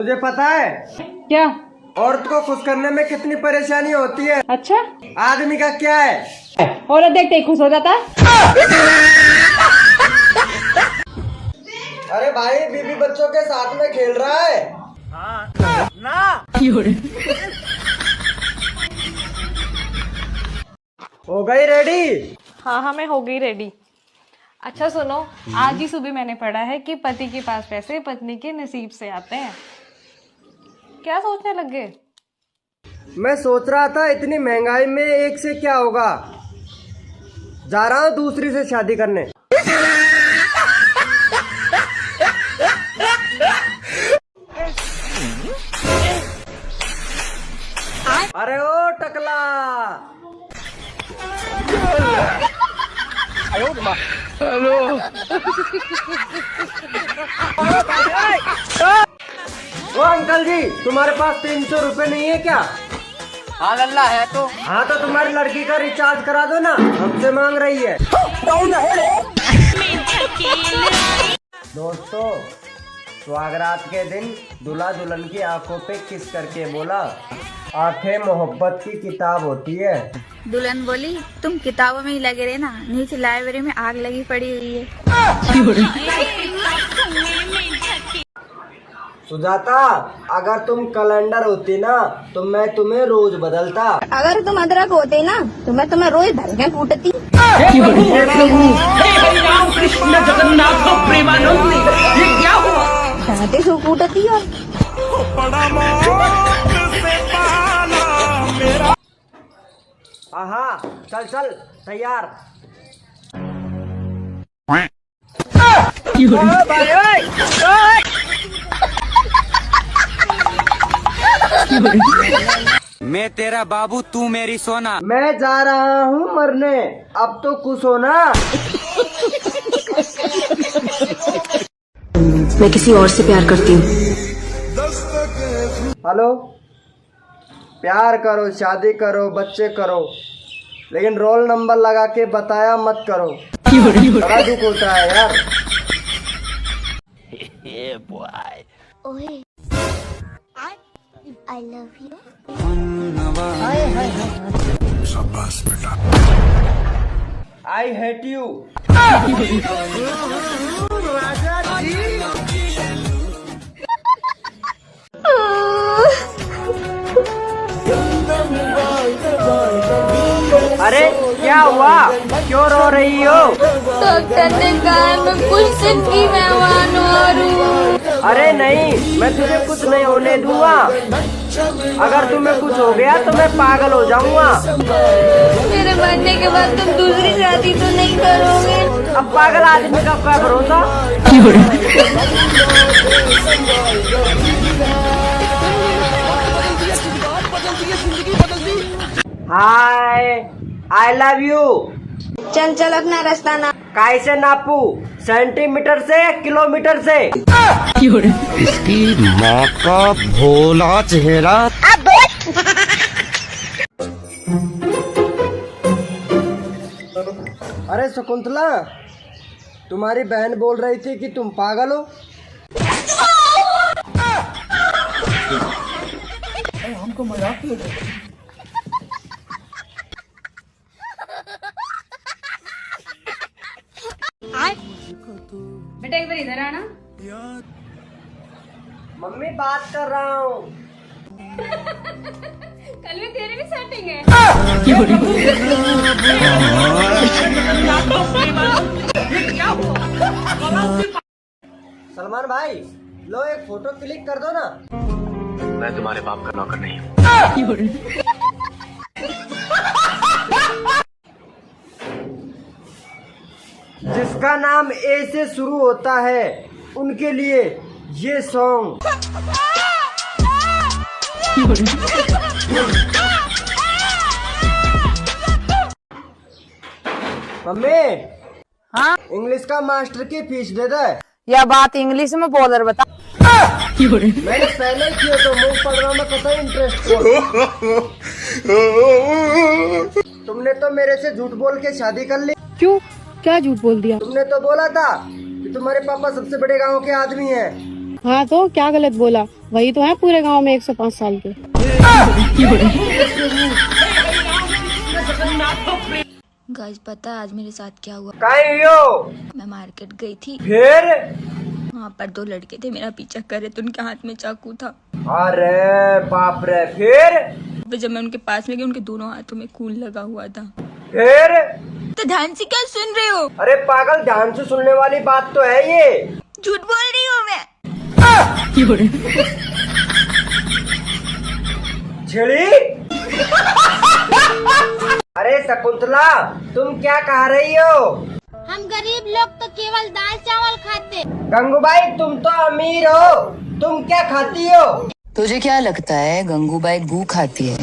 तुझे पता है क्या? औरत को खुश करने में कितनी परेशानी होती है? अच्छा, आदमी का क्या है, औरत देखते ही खुश हो जाता है। अरे भाई बीबी बच्चों के साथ में खेल रहा है। ना हो गई रेडी? हाँ हाँ, मैं हो गई रेडी। अच्छा सुनो, आज ही सुबह मैंने पढ़ा है कि पति के पास पैसे पत्नी के नसीब से आते हैं। क्या सोचने लग गए? मैं सोच रहा था इतनी महंगाई में एक से क्या होगा, जा रहा हूँ दूसरी से शादी करने। अरे ओ टकला, हेलो। ओ अंकल जी, तुम्हारे पास 300 रुपए नहीं है क्या? हाँ लल्ला है तो। हाँ तो तुम्हारी लड़की का रिचार्ज करा दो ना, हमसे मांग रही है। दोस्तों, सुहागरात के दिन दूल्हा दुल्हन की आंखों पे किस करके बोला, आंखें मोहब्बत की किताब होती है। दुल्हन बोली, तुम किताबों में ही लगे रहे ना, नीचे लाइब्रेरी में आग लगी पड़ी हुई है। सुजाता, अगर तुम कैलेंडर होती ना तो मैं तुम्हें रोज बदलता। अगर तुम अदरक होते ना तो मैं तुम्हें रोज धर के कूटती। कृष्ण जगन्नाथ प्रेमानंद, ये क्या हुआ? चाहते सो कूटती और हाँ, चल चल तैयार। मैं तेरा बाबू, तू मेरी सोना। मैं जा रहा हूँ मरने, अब तो खुश हो ना। मैं किसी और से प्यार करती हूँ। हेलो, प्यार करो, शादी करो, बच्चे करो, लेकिन रोल नंबर लगा के बताया मत करो। बड़ा दुख होता है यार। I love you. I hate you. अरे क्या हुआ, क्यों रो रही हो? डॉक्टर ने कहा मैं कुछ दिन की मेहमान हूँ। अरे नहीं, मैं तुझे कुछ नहीं होने दूंगा। अगर तुम्हें कुछ हो गया तो मैं पागल हो जाऊंगा। मेरे मरने के बाद तुम दूसरी शादी तो नहीं करोगे? अब पागल आदमी का क्या भरोसा। हाय, आई लव यू। चल चल अपना रास्ता ना। काय से नापू, सेंटीमीटर से या किलोमीटर से? इसकी माँ का भोला चेहरा। अरे शकुंतला, तुम्हारी बहन बोल रही थी कि तुम पागल हो। हमको मजाक क्यों? बेटा एक बार इधर आना। मम्मी बात कर रहा हूँ। कल में तेरे भी सेटिंग है। सलमान भाई, लो एक फोटो क्लिक कर दो ना। मैं तुम्हारे बाप का नौकर नहीं हूँ। जिसका नाम ए से शुरू होता है उनके लिए ये सॉन्ग। मम्मी, हाँ, इंग्लिश का मास्टर की फीस दे दे। यह बात इंग्लिश में बोल रहे बता। मैंने पहले ही किया तो मुंह पढ़ना में कतई इंटरेस्ट को। तुमने तो मेरे से झूठ बोल के शादी कर ली। क्यों? क्या झूठ बोल दिया? तुमने तो बोला था कि तुम्हारे पापा सबसे बड़े गांव के आदमी हैं। हाँ तो क्या गलत बोला, वही तो है पूरे गांव में 105 साल के। गाइस पता है आज मेरे साथ क्या हुआ? कहीं हो? मैं मार्केट गई थी, फिर? वहाँ पर 2 लड़के थे मेरा पीछा कर रहे थे, उनके हाथ में चाकू था। अरे बाप रे, फिर जब मैं उनके पास में गई उनके दोनों हाथों में खून लगा हुआ था। फिर? तो ध्यान से क्या सुन रहे हो? अरे पागल, ध्यान से सुनने वाली बात तो है ये। झूठ बोल रही हूँ मैं। छिड़ी? अरे शकुंतला, तुम क्या कह रही हो? हम गरीब लोग तो केवल दाल चावल खाते। गंगूबाई, तुम तो अमीर हो, तुम क्या खाती हो? तुझे क्या लगता है गंगूबाई गू खाती है?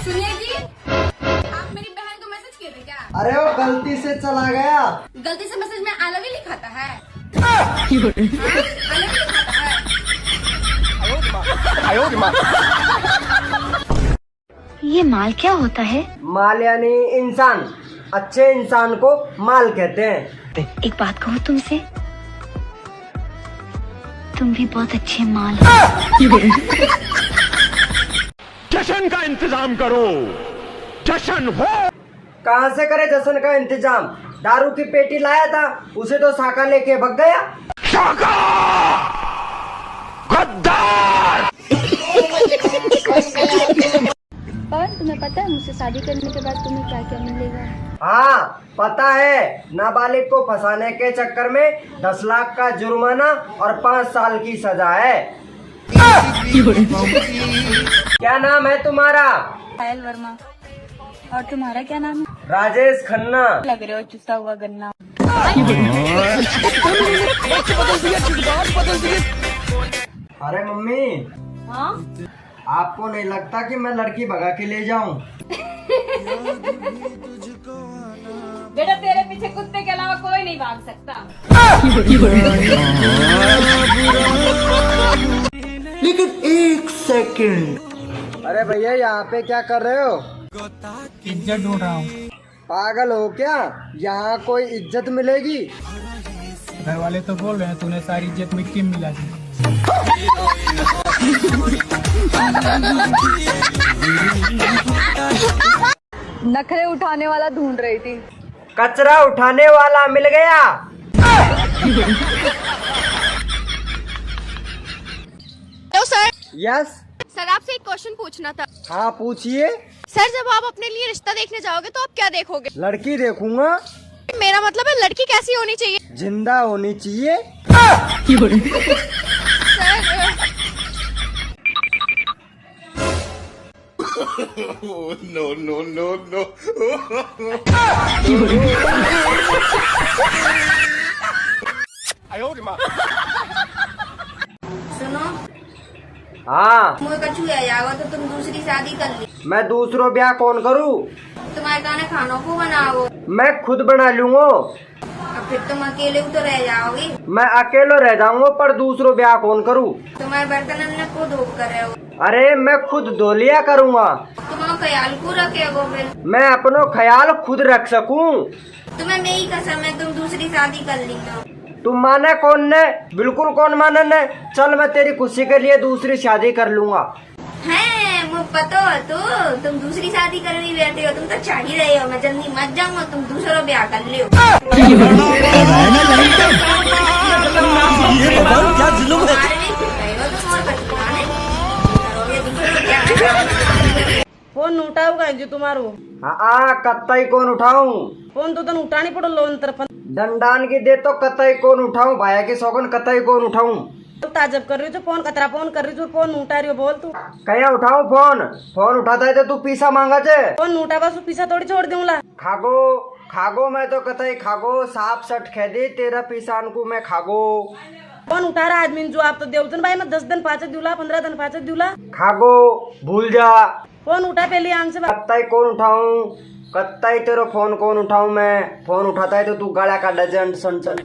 सुनिए जी, आप मेरी बहन को मैसेज किए थे क्या? अरे वो गलती से चला गया। गलती से मैसेज में आई लव यू लिखा था है? I love you लिखा था है? ये माल क्या होता है? माल यानी इंसान, अच्छे इंसान को माल कहते हैं। एक बात कहूँ तुमसे, तुम भी बहुत अच्छे माल हो। जश्न का इंतजाम करो, जश्न हो। कहाँ से करे जश्न का इंतजाम? दारू की पेटी लाया था, उसे तो साका लेके भग गया। साका! गद्दार! और तुम्हें पता है मुझसे शादी करने के बाद तुम्हें क्या क्या मिलेगा? हाँ पता है, नाबालिग को फंसाने के चक्कर में 10 लाख का जुर्माना और 5 साल की सजा है। क्या नाम है तुम्हारा? पायल वर्मा। और तुम्हारा क्या नाम है? राजेश खन्ना। लग रहे हो चुसा हुआ गन्ना। अरे मम्मी, हाँ? आपको नहीं लगता कि मैं लड़की भगा के ले जाऊं? बेटा तेरे पीछे कुत्ते के अलावा कोई नहीं भाग सकता। लेकिन 1 सेकंड। अरे भैया, यहाँ पे क्या कर रहे हो? इज्जत ढूंढ रहा हूँ। पागल हो क्या? यहाँ कोई इज्जत मिलेगी? घर वाले तो बोल रहे हैं तूने सारी इज्जत मिट्टी में मिला दी। नखरे उठाने वाला ढूंढ रही थी। कचरा उठाने वाला मिल गया। Hello sir. यस। सर आपसे एक क्वेश्चन पूछना था। हाँ पूछिए। सर जब आप अपने लिए रिश्ता देखने जाओगे तो आप क्या देखोगे? लड़की देखूंगा। मेरा मतलब है लड़की कैसी होनी चाहिए? जिंदा होनी चाहिए। No no no no. सुनो, हाँ। मुझे कछु आ जाओगा तो तुम दूसरी शादी कर ली। मैं दूसरों ब्याह कौन करूँ? तुम्हारे गाने खानों को बनाओ। मैं खुद बना लूंगा। अब फिर तुम अकेले तो रह जाओगे। मैं अकेले रह जाऊंगा, पर दूसरों ब्याह कौन करूँ? तुम्हारे बर्तन हमने खुद धो कर रहे हो। अरे मैं खुद धो लिया करूँगा। तुम्हारा ख्याल को रखेगो फिर। मैं अपनो ख्याल खुद रख सकूं। तुम्हें मेरी कसम है तुम दूसरी शादी कर लेना। तुम माने कौन ने? बिल्कुल कौन माने ने। चल मैं तेरी खुशी के लिए दूसरी शादी कर लूंगा। है मुझे पता हो तो तुम दूसरी शादी कर भी बैठे हो। तुम तो चाह ही रहे हो मैं जल्दी मत जाऊंगा, तुम दूसरा ब्याह कर लियो। क्या जुल्म है? फोन उठाऊगा जो तुम्हारो। हाँ कत्तई कौन उठाऊं? फोन तो तन उठानी पड़ो लोन तरफ। डंडान की दे तो कतई कौन उठाऊं? भाया की सौगन कतई कौन उठाऊं? ताजब कर रही हो फोन, कतरा फोन कर रही हो, फोन उठा रही हो, बोल तू। कया उठाऊं फोन? फोन उठाता है तो तू पीसा मांगा चे। फोन उठा बस पीछा थोड़ी छोड़ दूंगा। खागो खागो, मैं तो कतई खागो। साफ सट कह दे तेरा पीसान को मैं खागो। फोन उठा रहा आदमी जो आप तो देवतन भाई मैं 10 दिन पाँच दूला, 15 दिन पाँच दूला। खागो भूल जा। फोन उठा पहले आंग से। कत्तई कौन उठाऊं? कत्तई तेरा फोन कौन उठाऊं? मैं फोन उठाता है तो तू गाड़ा का डजन सन सन।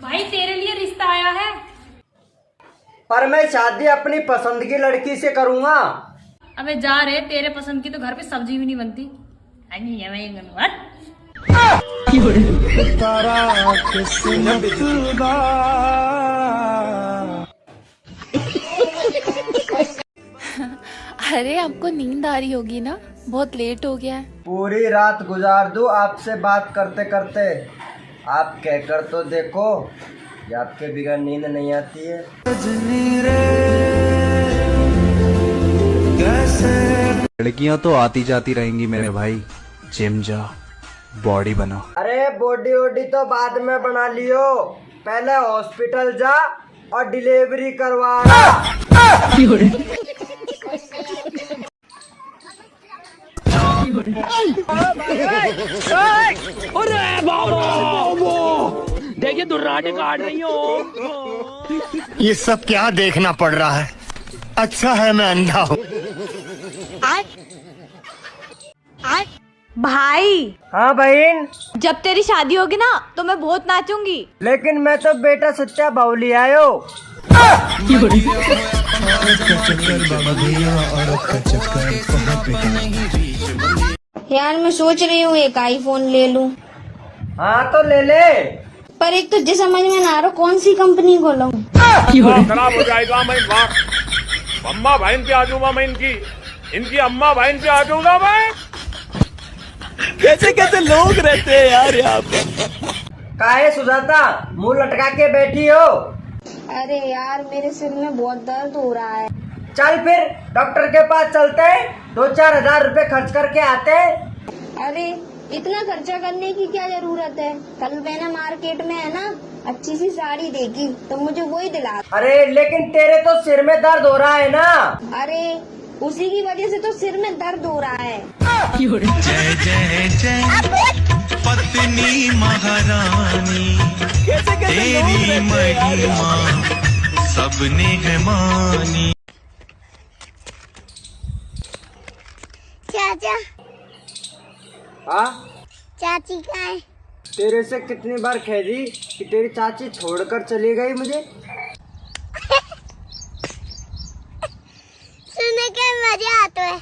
भाई तेरे लिए रिश्ता आया है। पर मैं शादी अपनी पसंद की लड़की से करूंगा। अबे जा रे, तेरे पसंद की तो घर पे सब्जी भी नहीं बनती। अरे आपको नींद आ रही होगी ना, बहुत लेट हो गया है। पूरी रात गुजार दूं आपसे बात करते करते। आप कहकर तो देखो कि आपके बिगड़ नींद नहीं आती है। लड़कियां तो आती जाती रहेंगी मेरे भाई, जिम जा, बॉडी बना। अरे बॉडी वॉडी तो बाद में बना लियो, पहले हॉस्पिटल जा और डिलीवरी करवा। देखिए दुर्राटे काट रही हो। ये सब क्या देखना पड़ रहा है? अच्छा है मैं अंधा हूँ। भाई, हाँ बहन, जब तेरी शादी होगी ना तो मैं बहुत नाचूंगी। लेकिन मैं तो बेटा सच्चा बाउली आयो। यार मैं सोच रही हूँ एक आईफोन ले लूं। हाँ तो ले ले, पर एक तो जो समझ में ना आ रहा कौन सी कंपनी को लूं। खराब हो जाएगा। मैं अम्मा बहन पे आ जाऊंगा, मैं इनकी अम्मा बहन पे आ जाऊंगा मैं। कैसे कैसे लोग रहते हैं यार यहाँ पे। काहे सुजाता मुंह लटका के बैठी हो? अरे यार मेरे सिर में बहुत दर्द हो रहा है। चल फिर डॉक्टर के पास चलते हैं, 2-4 हजार रुपए खर्च करके आते हैं। अरे इतना खर्चा करने की क्या जरूरत है? कल मैंने मार्केट में है ना अच्छी सी साड़ी देखी तो मुझे वही दिला। अरे लेकिन तेरे तो सिर में दर्द हो रहा है ना। अरे उसी की वजह से तो सिर में दर्द हो रहा है। जय जय जय पत्नी महारानी, तेरी महिमा सबने है मानी। चाचा, हाँ चाची कहाँ है? तेरे से कितनी बार कह दी कि तेरी चाची छोड़कर चली गई मुझे। सुनने के मजा आता है।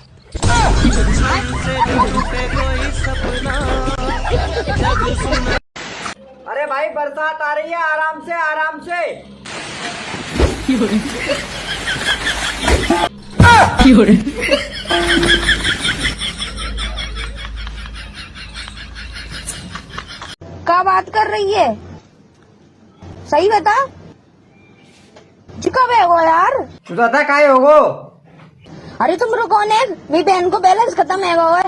अरे भाई बरसात आ रही है, आराम से आराम से। क्या बात कर रही है? सही बता, कब है वो यार? सुजाता काहे होगो? अरे तुम रुको ने, मेरी बहन को बैलेंस खत्म है वो है।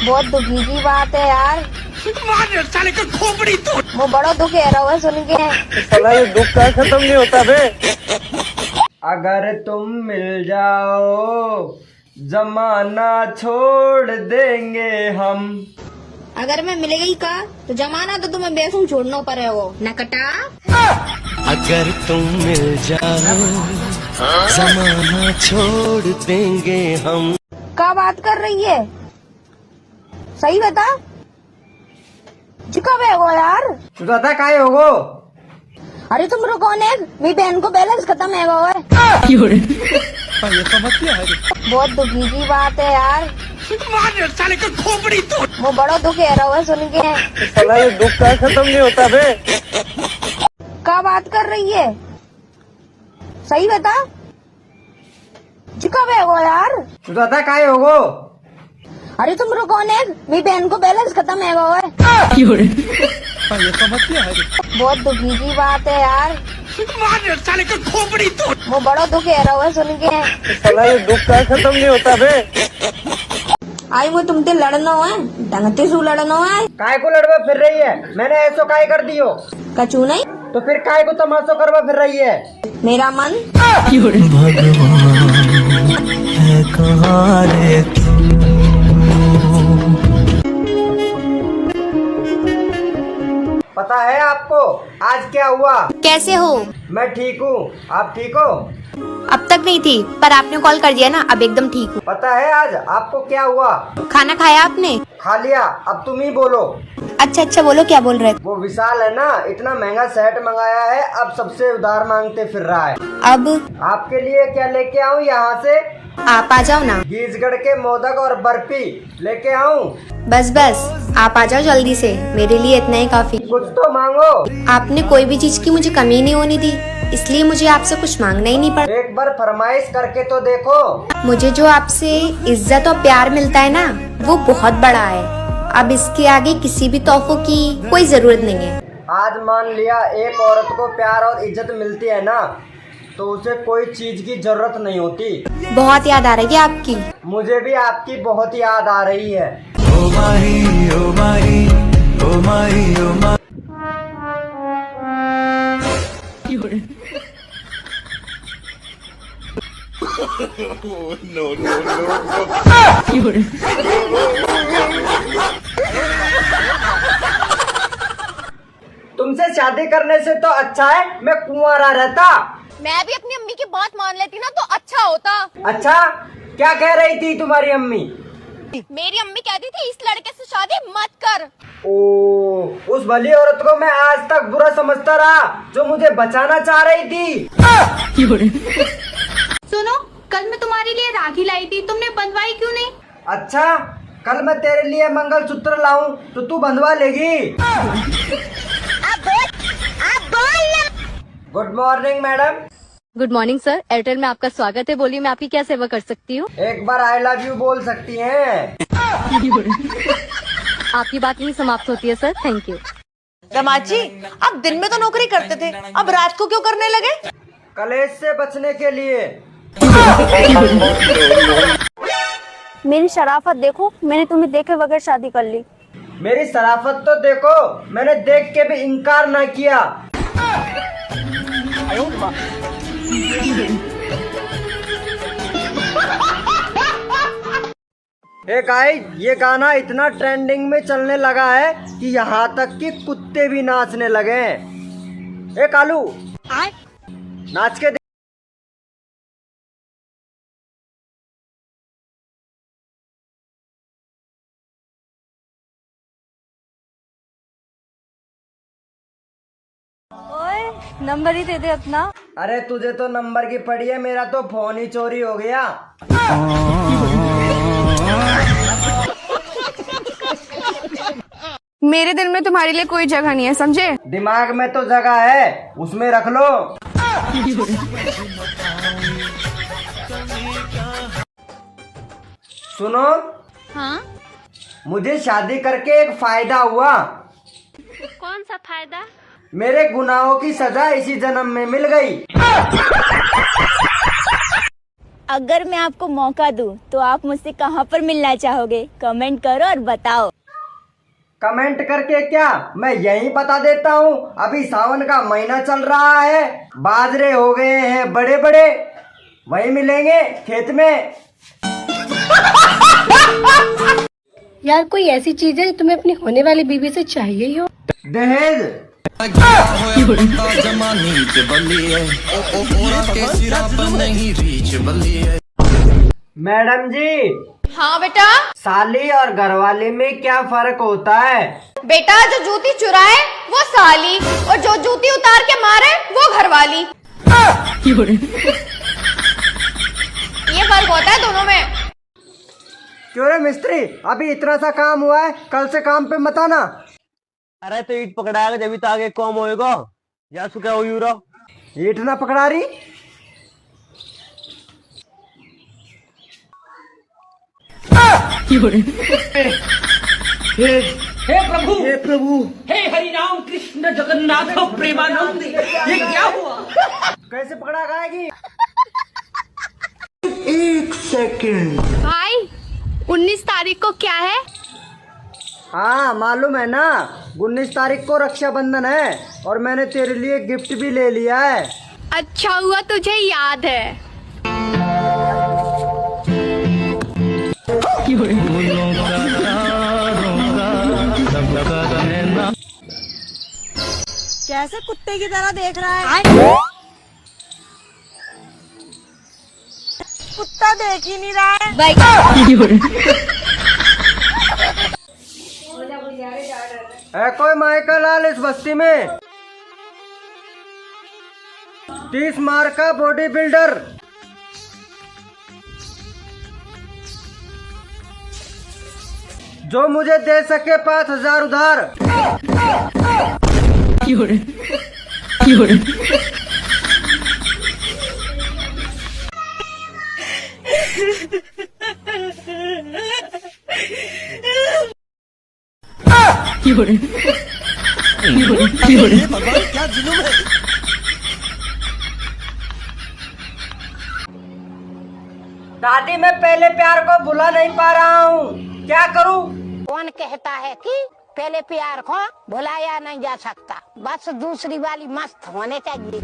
बहुत दुखी की बात है यार। साले का खोपड़ी तोड़। वो बड़ा दुख है रहा है सुन के। साला ये दुख का खत्म नहीं होता बे। अगर तुम मिल जाओ जमाना छोड़ देंगे हम। अगर मैं मिल गई का तो जमाना तो तुम्हें बेसुम छोड़ना पड़े वो नकटा। अगर तुम मिल जाओ जमाना छोड़ देंगे हम। क्या बात कर रही है? सही बता, कब है वो यार? सुजाता काहे होगो? अरे तुम रुको ने, मेरी बहन को बैलेंस खत्म है वो है। बहुत दुखी की बात है यार। साले का खोपड़ी तोड़। वो बड़ा दुख है रहा है सुन के। साला ये दुख का खत्म नहीं होता बे। क्या बात कर रही है? सही बता, कब है वो यार? सुजाता काहे होगो? अरे तुम रुको ने, मेरी बहन को बैलेंस खत्म है वो है। बहुत दुखी की बात है यार। साले का खोपड़ी तोड़। वो बड़ा दुख है रहा है सुन के। साला ये दुख का खत्म नहीं होता बे। आई वो तुमसे लड़ना है, ढंगते से लड़ना है। काय को लड़वा फिर रही है? मैंने ऐसो काय कर दियो? कचू नहीं तो फिर काय को तमाशो करवा फिर रही है? मेरा मन। है कहाँ रे पता है आपको आज क्या हुआ? कैसे हो? मैं ठीक हूँ, आप ठीक हो? अब तक नहीं थी, पर आपने कॉल कर दिया ना, अब एकदम ठीक हूँ। पता है आज आपको क्या हुआ? खाना खाया आपने? खा लिया, अब तुम ही बोलो। अच्छा अच्छा बोलो, क्या बोल रहे थे? वो विशाल है ना, इतना महंगा सेट मंगाया है, अब सबसे उधार मांगते फिर रहा है। अब आपके लिए क्या लेके आऊँ यहाँ से? आप आ जाओ ना। घीसगढ़ के मोदक और बर्फी लेके आऊं? बस बस आप आ जाओ जल्दी से, मेरे लिए इतना ही काफी। कुछ तो मांगो। आपने कोई भी चीज की मुझे कमी नहीं होने दी, इसलिए मुझे आपसे कुछ मांगना ही नहीं पड़ा। एक बार फरमाइश करके तो देखो। मुझे जो आपसे इज्जत और प्यार मिलता है ना, वो बहुत बड़ा है। अब इसके आगे किसी भी तोहफों की कोई जरूरत नहीं है। आज मान लिया एक औरत को प्यार और इज्जत मिलती है ना, तो उसे कोई चीज की जरूरत नहीं होती। बहुत याद आ रही है आपकी। मुझे भी आपकी बहुत याद आ रही है। ओ माही ओ माही ओ माही ओ माही। तुमसे शादी करने से तो अच्छा है मैं कुंवारा रहता। मैं भी अपनी अम्मी की बात मान लेती ना तो अच्छा होता। अच्छा, क्या कह रही थी तुम्हारी अम्मी? मेरी अम्मी कहती थी इस लड़के से शादी मत कर। ओ, उस भली औरत को मैं आज तक बुरा समझता रहा जो मुझे बचाना चाह रही थी। सुनो, कल मैं तुम्हारे लिए राखी लाई थी, तुमने बंधवाई क्यों नहीं? अच्छा, कल मैं तेरे लिए मंगलसूत्र लाऊं तो तू बंधवा लेगी? Good morning madam. Good morning sir, Airtel में आपका स्वागत है। बोलिए मैं आपकी क्या सेवा कर सकती हूँ? एक बार आई लव यू बोल सकती हैं? आपकी बात नहीं समाप्त होती है सर, थैंक यू। दमाची, आप दिन में तो नौकरी करते थे, अब रात को क्यों करने लगे? कलेश से बचने के लिए। मेरी शराफत देखो, मैंने तुम्हें देखे बगैर शादी कर ली। मेरी शराफत तो देखो, मैंने देख के भी इनकार ना किया। ए गाइस, ये गाना इतना ट्रेंडिंग में चलने लगा है कि यहाँ तक कि कुत्ते भी नाचने लगे हैं। ए कालू, नाच के नंबर ही दे दे अपना। अरे तुझे तो नंबर की पड़ी है, मेरा तो फोन ही चोरी हो गया। मेरे दिल में तुम्हारे लिए कोई जगह नहीं है, समझे? दिमाग में तो जगह है, उसमें रख लो। सुनो। हाँ? मुझे शादी करके एक फायदा हुआ। कौन सा फायदा? मेरे गुनाहों की सजा इसी जन्म में मिल गई। अगर मैं आपको मौका दूं तो आप मुझसे कहां पर मिलना चाहोगे? कमेंट करो और बताओ। कमेंट करके क्या, मैं यही बता देता हूँ। अभी सावन का महीना चल रहा है, बाजरे हो गए हैं बड़े बड़े, वही मिलेंगे खेत में। यार कोई ऐसी चीज है जो तुम्हें अपनी होने वाली बीवी से चाहिए ही हो? दहेज। मैडम जी। हाँ बेटा। साली और घरवाली में क्या फर्क होता है? बेटा, जो जूती चुराए वो साली और जो जूती उतार के मारे वो घरवाली। ये फर्क होता है दोनों में। क्यों रे मिस्त्री, अभी इतना सा काम हुआ है, कल से काम पे मत आना। अरे तो ईट पकड़ाएगा जब तो आगे कम होएगा। या सुखा हो यूरो ईट ना पकड़ा रही। हे प्रभु, हे हरि राम कृष्ण जगन्नाथ प्रेमानंद, ये क्या हुआ? कैसे पकड़ा खाएगी? 1 सेकंड। भाई, 19 तारीख को क्या है? हाँ मालूम है ना, 19 तारीख को रक्षाबंधन है और मैंने तेरे लिए गिफ्ट भी ले लिया है। अच्छा हुआ तुझे याद है। कैसे कुत्ते की तरह देख रहा है? कुत्ता देख ही नहीं रहा है कोई माइकल लाल इस बस्ती में? 30 मार्क का बॉडी बिल्डर। जो मुझे दे सके 5,000 उधार। भगवान क्या जुलूम है। दादी मैं पहले प्यार को भुला नहीं पा रहा हूँ, क्या करूँ? कौन कहता है कि पहले प्यार को भुलाया नहीं जा सकता, बस दूसरी वाली मस्त होने चाहिए।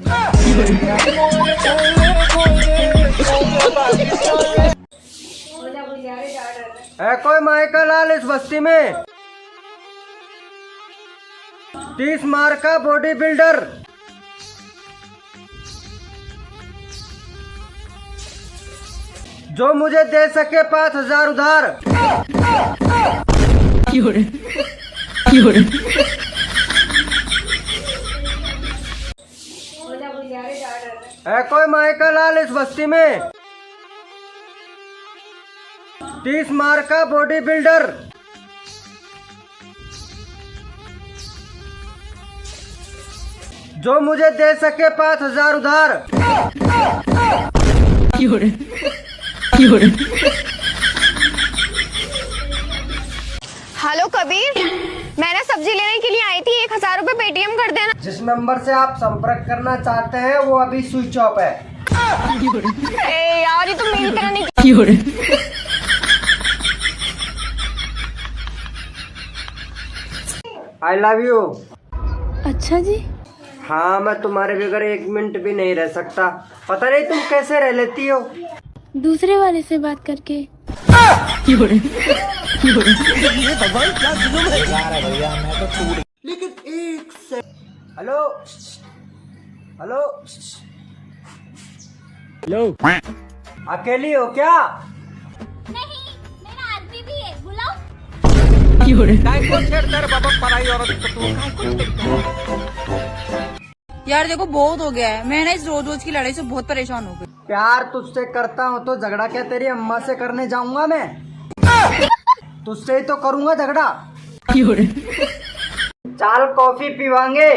है कोई माइकल लाल इस बस्ती में? 30 मार का बॉडी बिल्डर। जो मुझे दे सके 5,000 उधार। है कोई माइकल लाल इस बस्ती में? 30 मार का बॉडी बिल्डर। जो मुझे दे सके 5,000 उधार। हेलो कबीर, मैं ना सब्जी लेने के लिए आई थी, 1,000 रुपए पेटीएम कर देना। जिस नंबर से आप संपर्क करना चाहते हैं वो अभी स्विच ऑफ है। ए यार, ये तो मेरी तरह नहीं। I love you. अच्छा जी। हाँ, मैं तुम्हारे बगैर 1 मिनट भी नहीं रह सकता। पता नहीं तुम कैसे रह लेती हो। दूसरे वाले से बात करके। भगवान क्या जुलूम है। लेकिन एक से हेलो हेलो हेलो, अकेली हो क्या? नहीं, मेरा आदमी भी है, बुलाओ। यार देखो, बहुत हो गया है, मैं ना इस रोज रोज की लड़ाई से बहुत परेशान हो गई। प्यार तुझसे करता हूँ तो झगड़ा क्या तेरी अम्मा से करने जाऊंगा मैं? तुझसे ही तो करूंगा झगड़ा। चाल कॉफी पीवांगे।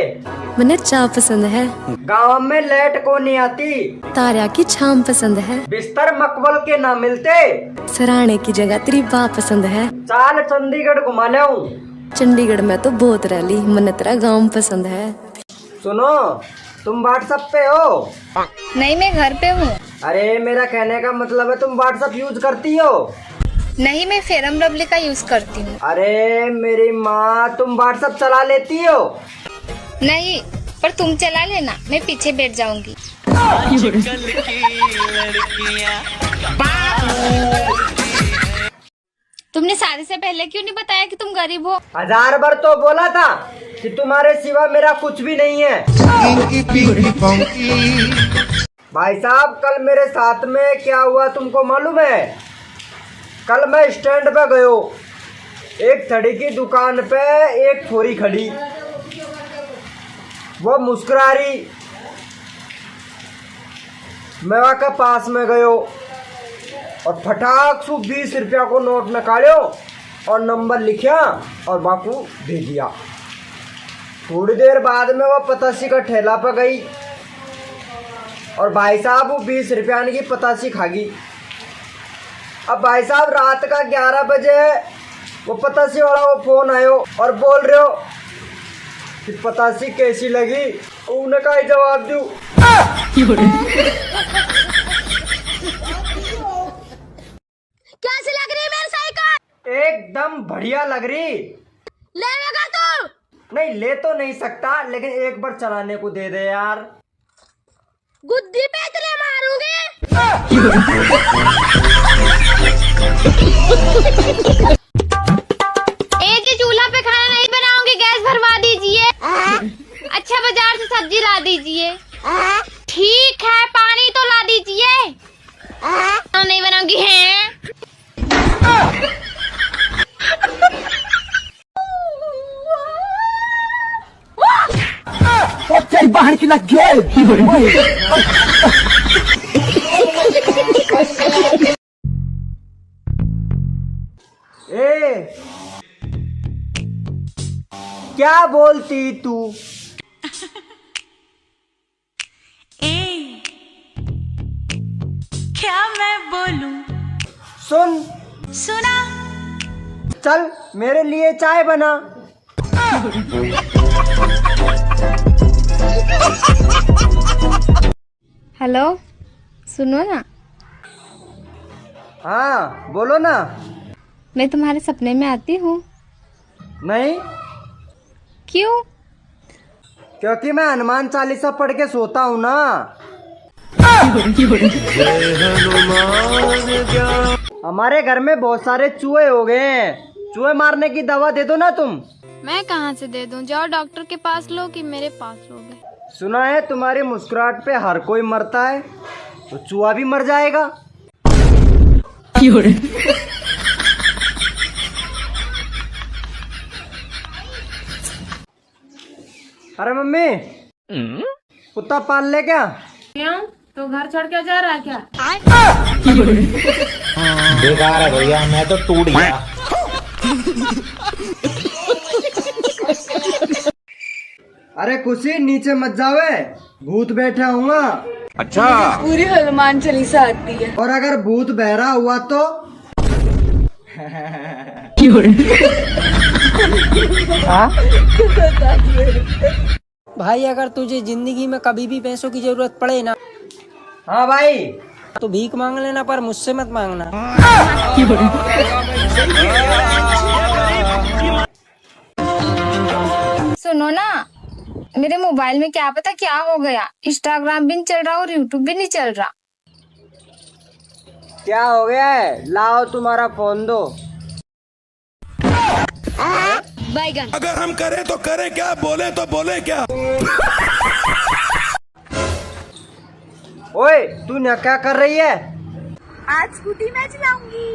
मैंने चाय पसंद है। गाँव में लाइट को नहीं आती। तारा की छाम पसंद है। बिस्तर मकबल के ना मिलते। सराहने की जगह तेरी बात पसंद है। चाल चंडीगढ़ घुमा ले। चंडीगढ़ में तो बहुत रह ली, मन तेरा गाँव पसंद है। सुनो, तुम व्हाट्सएप पे हो? नहीं, मैं घर पे हूँ। अरे मेरा कहने का मतलब है तुम व्हाट्सएप यूज करती हो? नहीं, मैं फेयर लवली का यूज करती हूँ। अरे मेरी माँ, तुम व्हाट्सएप चला लेती हो? नहीं, पर तुम चला लेना, मैं पीछे बैठ जाऊंगी। तुमने शादी से पहले क्यों नहीं बताया कि तुम गरीब हो? 1000 बार तो बोला था कि तुम्हारे सिवा मेरा कुछ भी नहीं है। भाई साहब, कल मेरे साथ में क्या हुआ तुमको मालूम है? कल मैं स्टैंड पे गयो, एक थड़ी की दुकान पे एक छोरी खड़ी, वो मुस्कुरा रही। मैं वहाँ के पास में गयो और फटाक से 20 रुपया को नोट निकालो और नंबर लिखा और बाकू दे दिया। थोड़ी देर बाद में वो पतासी का ठेला पर गई और भाई साहब वो 20 रुपया की पतासी खा गई। अब भाई साहब रात का 11 बजे वो पतासी वाला वो फोन आयो और बोल रहे हो कि पतासी कैसी लगी? उन्हें का जवाब दूं? कैसी लग रही है मेरी साइकिल? एकदम बढ़िया लग रही। लेगा तू? नहीं, ले तो नहीं सकता, लेकिन एक बार चलाने को दे दे यार। गुद्दी पे इतने मारूंगी। एक ही चूल्हा पे खाना नहीं बनाऊंगी, गैस भरवा दीजिए। अच्छा, बाजार से सब्जी ला दीजिए। ठीक है, पानी तो ला दीजिए। नहीं बनाऊंगी है। बाहर की लग गया। क्या बोलती तू? क्या मैं बोलूं? सुन। सुना। चल मेरे लिए चाय बना। हेलो, सुनो ना, हाँ बोलो ना। मैं तुम्हारे सपने में आती हूँ। नहीं। क्यों? क्योंकि मैं हनुमान चालीसा पढ़ के सोता हूँ ना। हमारे घर में बहुत सारे चूहे हो गए हैं, चूहे मारने की दवा दे दो ना तुम। मैं कहाँ से दे दूँ? जाओ डॉक्टर के पास लो कि मेरे पास लोगे। सुना है तुम्हारी मुस्कुराहट पे हर कोई मरता है, तो चूहा भी मर जाएगा। अरे मम्मी, कुत्ता पाल ले क्या? क्यों? तो घर छोड़ के जा रहा है क्या? बेकार है भैया, मैं तो टूट गया। अरे खुशी नीचे मत जावे, भूत बैठा हुआ। अच्छा, पूरी हनुमान चालीसा आती है। और अगर भूत बहरा हुआ तो? भाई अगर तुझे जिंदगी में कभी भी पैसों की जरूरत पड़े ना, हाँ भाई, तो भीख मांग लेना, पर मुझसे मत मांगना। सुनो ना, मेरे मोबाइल में क्या पता क्या हो गया, इंस्टाग्राम भी नहीं चल रहा और यूट्यूब भी नहीं चल रहा। क्या हो गया है? लाओ तुम्हारा फोन दो। बैगन। अगर हम करें तो करें क्या, बोले तो बोले क्या? ओए तू न क्या कर रही है? आज स्कूटी मैं चलाऊंगी।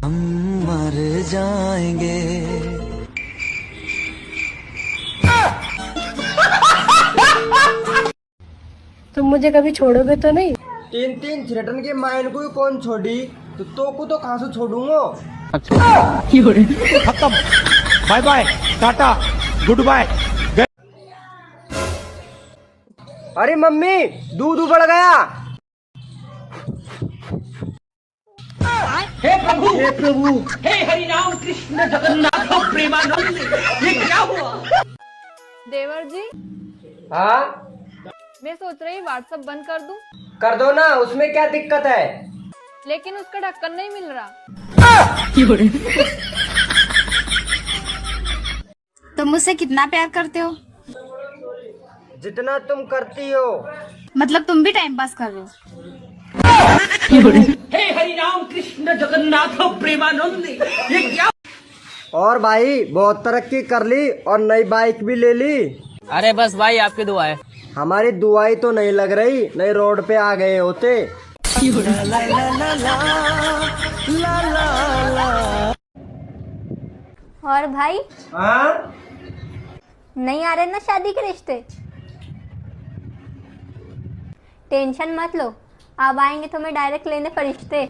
हम मर जाएंगे। तुम मुझे कभी छोड़ोगे तो नहीं? 3-3 छिरटन के माइन को कौन छोड़ी, तो को तो कहाँ से छोड़ूंगा? खत्म, बाय बाय, टाटा, गुड बाय। अरे मम्मी, दूध उबल गया। हे प्रभु, हे प्रभु, हे हरि राम कृष्ण जगन्नाथ प्रेमानंद, ये क्या हुआ? देवर जी, हाँ मैं सोच रही व्हाट्सएप बंद कर दूं। कर दो ना, उसमें क्या दिक्कत है? लेकिन उसका ढक्कन नहीं मिल रहा। तुम मुझसे कितना प्यार करते हो? जितना तुम करती हो। मतलब तुम भी टाइम पास कर रहे हो? हे हरि राम कृष्ण जगन्नाथ प्रेमानंद, ये क्या? और भाई बहुत तरक्की कर ली और नई बाइक भी ले ली। अरे बस भाई, आपकी दुआ है। हमारी दुआई तो नहीं लग रही, नई रोड पे आ गए होते। और भाई, हाँ? नहीं आ रहे ना शादी के रिश्ते? टेंशन मत लो, अब आएंगे तुम्हें डायरेक्ट लेने फरिश्ते।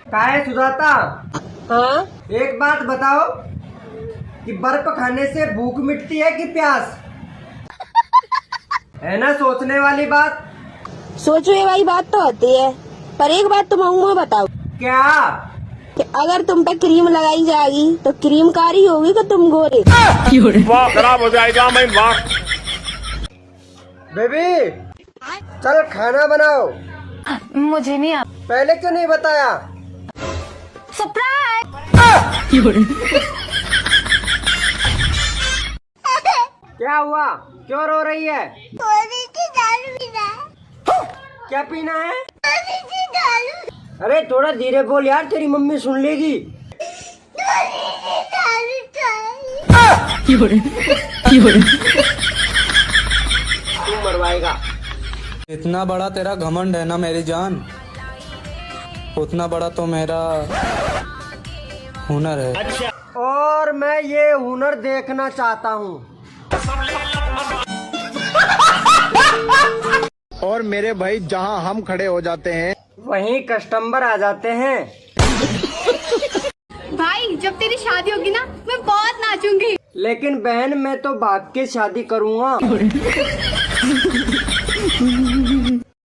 क्या है सुजाता? हाँ? एक बात बताओ कि बर्फ खाने से भूख मिटती है कि प्यास? है ना सोचने वाली बात। सोचने वाली बात तो होती है, पर एक बात तुम मुँह बताओ। क्या? कि अगर तुम पे क्रीम लगाई जाएगी तो क्रीम कारी होगी कि तुम गोरे? वाह, खराब हो जाएगा मैं, वाह। बेबी चल खाना बनाओ। मुझे नहीं आता। पहले क्यों नहीं बताया? सरप्राइज। क्या हुआ, क्यों रो रही है? क्या पीना है? अरे थोड़ा धीरे बोल यार, तेरी मम्मी सुन लेगी। तू मरवाएगा। इतना बड़ा तेरा घमंड है ना मेरी जान, उतना बड़ा तो मेरा हुनर है। और मैं ये हुनर देखना चाहता हूँ। और मेरे भाई जहाँ हम खड़े हो जाते हैं वहीं कस्टमर आ जाते हैं। भाई जब तेरी शादी होगी ना मैं बहुत नाचूंगी। लेकिन बहन मैं तो भाग के शादी करूँगा।